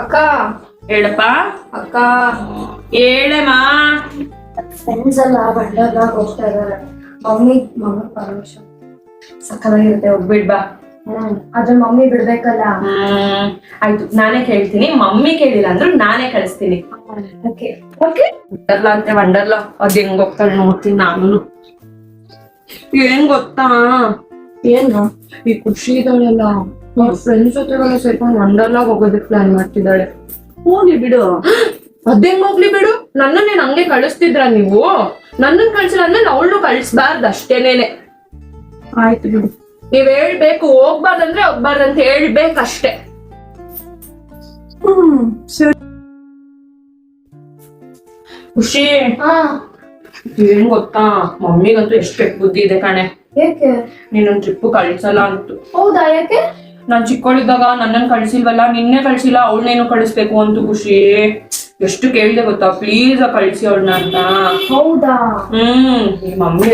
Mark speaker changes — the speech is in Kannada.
Speaker 1: ಅಕ್ಕ
Speaker 2: ಹೇಳಪ್ಪ.
Speaker 1: ಅಕ್ಕ
Speaker 2: ಹೇಳಮ್ಮ.
Speaker 1: ಫ್ರೆಂಡ್ಸ್ ಎಲ್ಲ ಬಂಡಾಗ ಹೋಗ್ತಾ ಇದಾರೆ. ಮಮ್ಮಿ ಪರ್ಮಿಷನ್
Speaker 2: ಸಕ್ಕದಾಗಿರುತ್ತೆ, ಹೋಗ್ಬಿಡ್ ಬಾ.
Speaker 1: ಅದ್ರ ಮಮ್ಮಿ ಬಿಡ್ಬೇಕಲ್ಲ.
Speaker 2: ಆಯ್ತು, ನಾನೇ ಕೇಳ್ತೀನಿ. ಮಮ್ಮಿ ಕೇಳಿಲ್ಲ ಅಂದ್ರು ನಾನೇ ಕಳಿಸ್ತೀನಿ.
Speaker 1: Okay
Speaker 2: okay. ವಂಡರ್ಲಾ ಅಂತೆ, ವಂಡರ್ಲಾ. ಅದ್ ಹೆಂಗ್ ಹೋಗ್ತಾಳೆ ನೋಡ್ತೀನಿ ನಾನು. ಏನ್ ಗೊತ್ತಾ,
Speaker 1: ಏನು
Speaker 2: ಈ ಖುಷಿ ಇದ್ದಾಳೆಲ್ಲ, ಫ್ರೆಂಡ್ಸ್ ಜೊತೆಗೆಲ್ಲ ಸೇರ್ಕೊಂಡು ವಂಡರ್ಲಾಗ್ ಹೋಗೋದಕ್ಕೆ ಪ್ಲಾನ್ ಮಾಡ್ತಿದ್ದಾಳೆ. ಹೋಗ್ಲಿ ಬಿಡು. ಅದೇಂಗ್ ಹೋಗ್ಲಿ ಬಿಡು, ನನ್ನನ್ನೇನ್ ಹಂಗೆ ಕಳಿಸ್ತಿದ್ರ ನೀವು? ನನ್ನನ್ ಕಳ್ಸಿಲ್ಲ ಅಂದ್ಮೇಲೆ ಅವಳು ಕಳಿಸ್ಬಾರ್ದು ಅಷ್ಟೇನೇನೆ.
Speaker 1: ಆಯ್ತು ಬಿಡು.
Speaker 2: ನೀವ್ ಹೇಳ್ಬೇಕು, ಹೋಗ್ಬಾರ್ದಂದ್ರೆ ಹೋಗ್ಬಾರ್ದಂತ ಹೇಳ್ಬೇಕಷ್ಟೇ.
Speaker 1: ಸರಿ.
Speaker 2: ಖುಷಿ,
Speaker 1: ಹಾ
Speaker 2: ಏನ್ ಗೊತ್ತಾ, ಮಮ್ಮಿಗಂತೂ ಎಷ್ಟು ಬುದ್ಧಿ ಇದೆ ಕಣೆ.
Speaker 1: ಏಕೆ?
Speaker 2: ನೀನೊಂದ್ ಟ್ರಿಪ್ ಕಳ್ಸಲ್ಲ ಅಂತು.
Speaker 1: ಹೌದಾ, ಯಾಕೆ?
Speaker 2: ನಾನ್ ಚಿಕ್ಕವಳಿದ್ದಾಗ ನನ್ನನ್ ಕಳ್ಸಿಲ್ವಲ್ಲ, ನಿನ್ನೆ ಕಳ್ಸಿಲ್ಲ, ಅವಳನ್ನೇನು ಕಳಿಸ್ಬೇಕು ಅಂತು. ಖುಷಿ, ಎಷ್ಟು ಕೇಳಿದೆ ಗೊತ್ತಾ, ಪ್ಲೀಸ್ ಕಳ್ಸಿ ಅವಳನ್ನ ಅಂತ.
Speaker 1: ಹೌದಾ?
Speaker 2: ಈ ಮಮ್ಮಿ